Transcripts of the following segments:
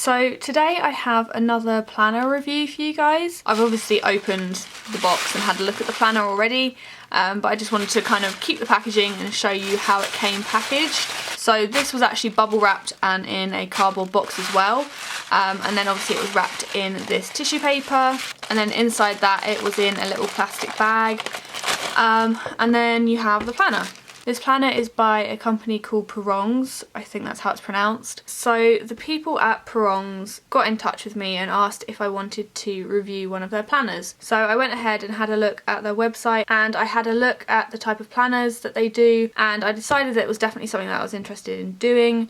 So today I have another planner review for you guys. I've obviously opened the box and had a look at the planner already, but I just wanted to kind of keep the packaging and show you how it came packaged. So this was actually bubble wrapped and in a cardboard box as well, and then obviously it was wrapped in this tissue paper, and then inside that it was in a little plastic bag, and then you have the planner. This planner is by a company called Pirongs, I think that's how it's pronounced. So the people at Pirongs got in touch with me and asked if I wanted to review one of their planners. So I went ahead and had a look at their website, and I had a look at the type of planners that they do, and I decided that it was definitely something that I was interested in doing.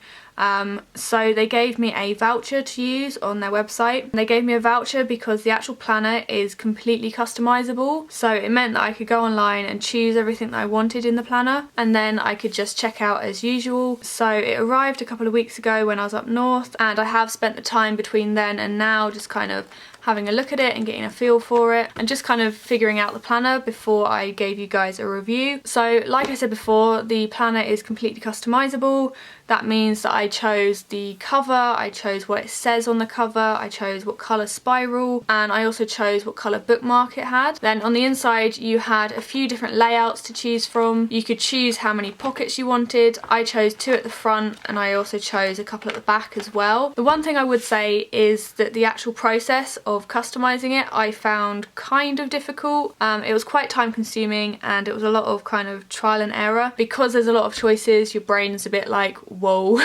So they gave me a voucher to use on their website. They gave me a voucher because the actual planner is completely customizable, so it meant that I could go online and choose everything that I wanted in the planner, and then I could just check out as usual. So it arrived a couple of weeks ago when I was up north, and I have spent the time between then and now just kind of having a look at it and getting a feel for it and just kind of figuring out the planner before I gave you guys a review. So like I said before, the planner is completely customizable. That means that I chose the cover, I chose what it says on the cover, I chose what colour spiral, and I also chose what colour bookmark it had. Then on the inside you had a few different layouts to choose from. You could choose how many pockets you wanted. I chose 2 at the front, and I also chose a couple at the back as well. The one thing I would say is that the actual process of customizing it I found kind of difficult. It was quite time consuming, and it was a lot of kind of trial and error. Because there's a lot of choices, your brain's a bit like, whoa.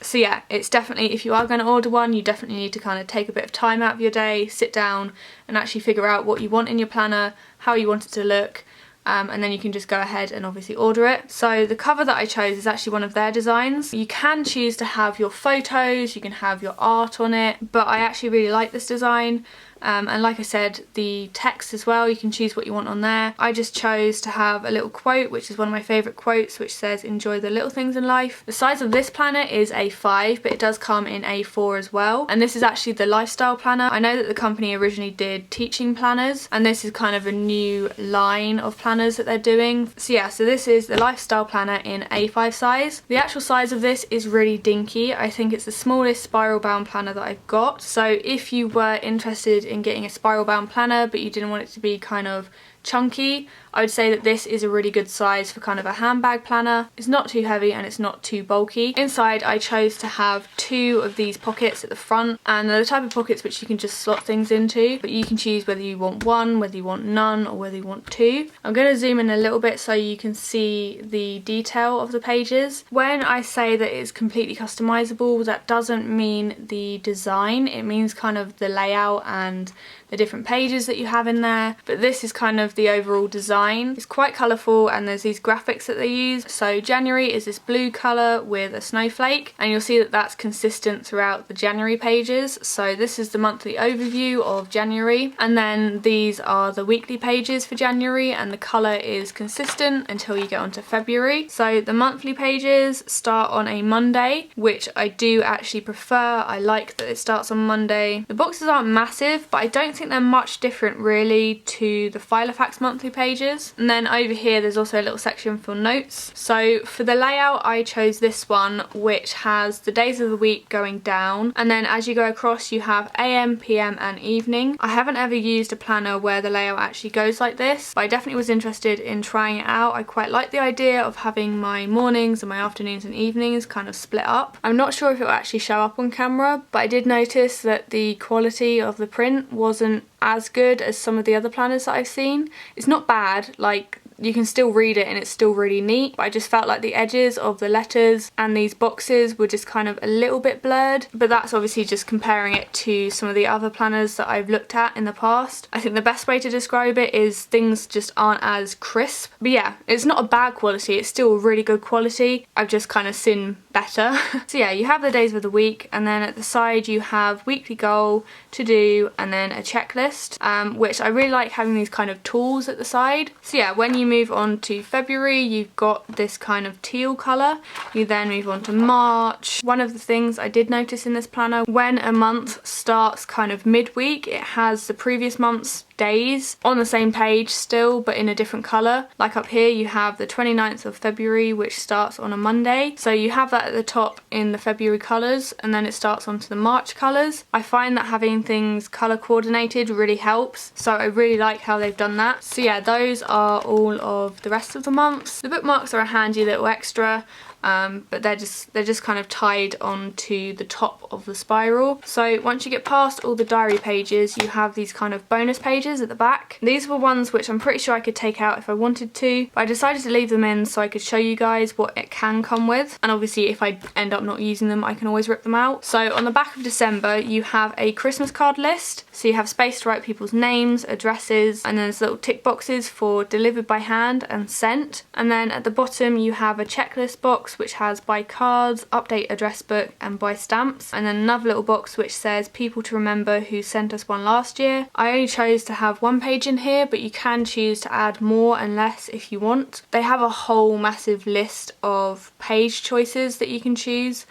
So yeah, it's definitely, if you are going to order one, you definitely need to kind of take a bit of time out of your day, sit down and actually figure out what you want in your planner, how you want it to look, and then you can just go ahead and obviously order it. So the cover that I chose is actually one of their designs. You can choose to have your photos, you can have your art on it, but I actually really like this design. And like I said, the text as well, you can choose what you want on there. I just chose to have a little quote, which is one of my favourite quotes, which says, "Enjoy the little things in life." The size of this planner is A5, but it does come in A4 as well. And this is actually the lifestyle planner. I know that the company originally did teaching planners, and this is kind of a new line of planners that they're doing. So yeah, so this is the lifestyle planner in A5 size. The actual size of this is really dinky. I think it's the smallest spiral bound planner that I've got. So if you were interested in getting a spiral bound planner but you didn't want it to be kind of chunky, I would say that this is a really good size for kind of a handbag planner. It's not too heavy and it's not too bulky. Inside I chose to have 2 of these pockets at the front, and they're the type of pockets which you can just slot things into, but you can choose whether you want 1, whether you want none, or whether you want 2. I'm going to zoom in a little bit so you can see the detail of the pages. When I say that it's completely customizable, that doesn't mean the design, it means kind of the layout and the different pages that you have in there, but this is kind of the overall design. It's quite colourful, and there's these graphics that they use. So January is this blue colour with a snowflake, and you'll see that that's consistent throughout the January pages. So this is the monthly overview of January, and then these are the weekly pages for January, and the colour is consistent until you get onto February. So the monthly pages start on a Monday, which I do actually prefer. I like that it starts on Monday. The boxes aren't massive, but I don't think they're much different really to the Filofax monthly pages. And then over here there's also a little section for notes. So for the layout I chose this one, which has the days of the week going down, and then as you go across you have AM, PM and evening. I haven't ever used a planner where the layout actually goes like this, but I definitely was interested in trying it out. I quite like the idea of having my mornings and my afternoons and evenings kind of split up. I'm not sure if it will actually show up on camera, but I did notice that the quality of the print wasn't as good as some of the other planners that I've seen. It's not bad, like you can still read it and it's still really neat, but I just felt like the edges of the letters and these boxes were just kind of a little bit blurred, but that's obviously just comparing it to some of the other planners that I've looked at in the past. I think the best way to describe it is things just aren't as crisp, but yeah, it's not a bad quality, it's still really good quality. I've just kind of seen better. So yeah, you have the days of the week, and then at the side you have weekly goal, to do, and then a checklist, which I really like having these kind of tools at the side. So yeah, when you move on to February, you've got this kind of teal colour. You then move on to March. One of the things I did notice in this planner, when a month starts kind of midweek, it has the previous month's days on the same page still, but in a different colour. Like up here you have the 29th of February, which starts on a Monday, so you have that at the top in the February colours, and then it starts onto the March colours. I find that having things colour coordinated really helps, so I really like how they've done that. So yeah, those are all of the rest of the months. The bookmarks are a handy little extra, but they're just kind of tied onto the top of the spiral. So once you get past all the diary pages, you have these kind of bonus pages at the back. These were ones which I'm pretty sure I could take out if I wanted to, but I decided to leave them in so I could show you guys what it can come with, and obviously if I end up not using them I can always rip them out. So on the back of December you have a Christmas card list, so you have space to write people's names, addresses, and then there's little tick boxes for delivered by hand and sent, and then at the bottom you have a checklist box which has buy cards, update address book, and buy stamps, and then another little box which says people to remember who sent us one last year. I only chose to have one page in here, but you can choose to add more and less if you want. They have a whole massive list of page choices that you can choose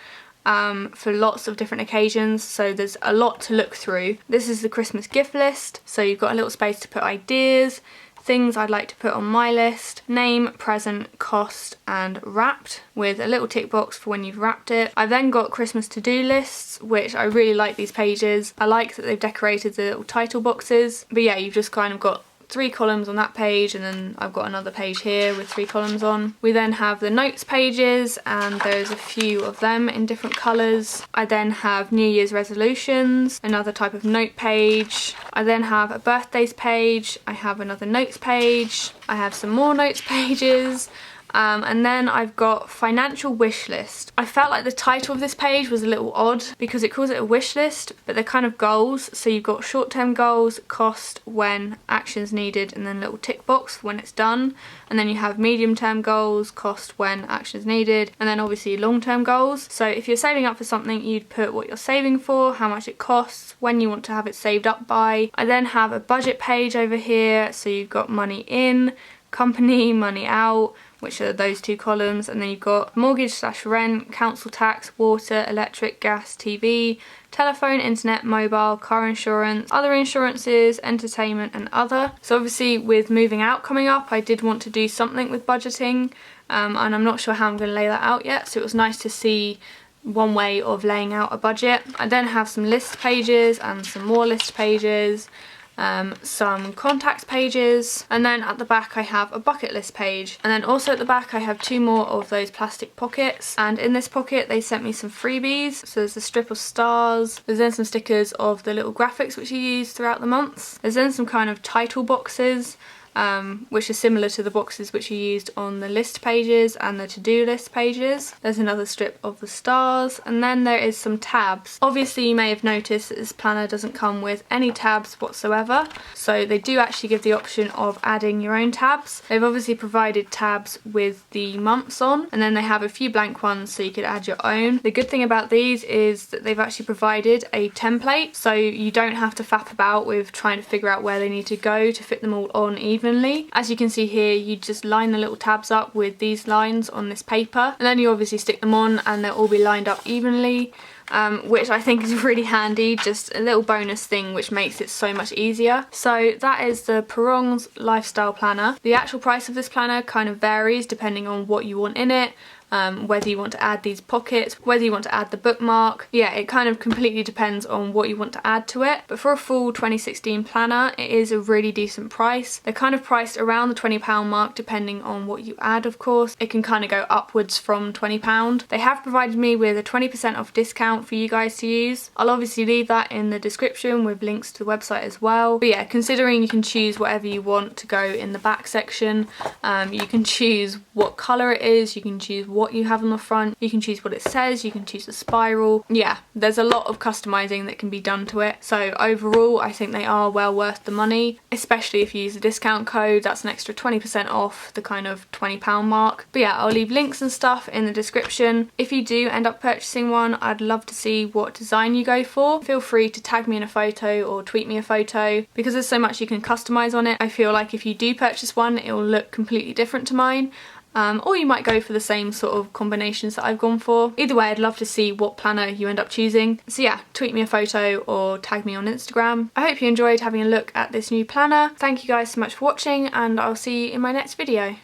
for lots of different occasions, so there's a lot to look through. This is the Christmas gift list, so you've got a little space to put ideas, things I'd like to put on my list, name, present, cost, and wrapped, with a little tick box for when you've wrapped it. I've then got Christmas to-do lists, which I really like these pages. I like that they've decorated the little title boxes, but yeah, you've just kind of got 3 columns on that page, and then I've got another page here with 3 columns on. We then have the notes pages, and there's a few of them in different colours. I then have New Year's resolutions, another type of note page. I then have a birthdays page, I have another notes page, I have some more notes pages, and then I've got financial wish list. I felt like the title of this page was a little odd because it calls it a wish list, but they're kind of goals. So you've got short-term goals, cost, when, actions needed, and then a little tick box when it's done. And then you have medium-term goals, cost, when, actions needed, and then obviously long-term goals. So if you're saving up for something, you'd put what you're saving for, how much it costs, when you want to have it saved up by. I then have a budget page over here, so you've got money in, company, money out, which are those 2 columns, and then you've got mortgage/rent, council tax, water, electric, gas, TV, telephone, internet, mobile, car insurance, other insurances, entertainment, and other. So obviously with moving out coming up, I did want to do something with budgeting, and I'm not sure how I'm going to lay that out yet, so it was nice to see one way of laying out a budget. I then have some list pages and some more list pages, some contacts pages, and then at the back I have a bucket list page, and then also at the back I have 2 more of those plastic pockets, and in this pocket they sent me some freebies. So there's a strip of stars, there's then some stickers of the little graphics which you use throughout the months, there's then some kind of title boxes, which are similar to the boxes which are used on the list pages and the to-do list pages. There's another strip of the stars, and then there is some tabs. Obviously you may have noticed that this planner doesn't come with any tabs whatsoever, so they do actually give the option of adding your own tabs. They've obviously provided tabs with the months on, and then they have a few blank ones so you could add your own. The good thing about these is that they've actually provided a template, so you don't have to faff about with trying to figure out where they need to go to fit them all on evenly. As you can see here, you just line the little tabs up with these lines on this paper, and then you obviously stick them on and they'll all be lined up evenly, which I think is really handy, just a little bonus thing which makes it so much easier. So that is the Pirongs Lifestyle Planner. The actual price of this planner kind of varies depending on what you want in it. Whether you want to add these pockets, whether you want to add the bookmark. Yeah, it kind of completely depends on what you want to add to it. But for a full 2016 planner, it is a really decent price. They're kind of priced around the £20 mark depending on what you add, of course. It can kind of go upwards from £20. They have provided me with a 20% off discount for you guys to use. I'll obviously leave that in the description with links to the website as well. But yeah, considering you can choose whatever you want to go in the back section, you can choose what colour it is, you can choose what you have on the front, you can choose what it says, you can choose the spiral. Yeah, there's a lot of customizing that can be done to it. So overall I think they are well worth the money, especially if you use a discount code. That's an extra 20% off the kind of £20 mark. But yeah, I'll leave links and stuff in the description. If you do end up purchasing one, I'd love to see what design you go for. Feel free to tag me in a photo or tweet me a photo, because there's so much you can customize on it. I feel like if you do purchase one, it will look completely different to mine. or you might go for the same sort of combinations that I've gone for. Either way, I'd love to see what planner you end up choosing. So yeah, tweet me a photo or tag me on Instagram. I hope you enjoyed having a look at this new planner. Thank you guys so much for watching, and I'll see you in my next video.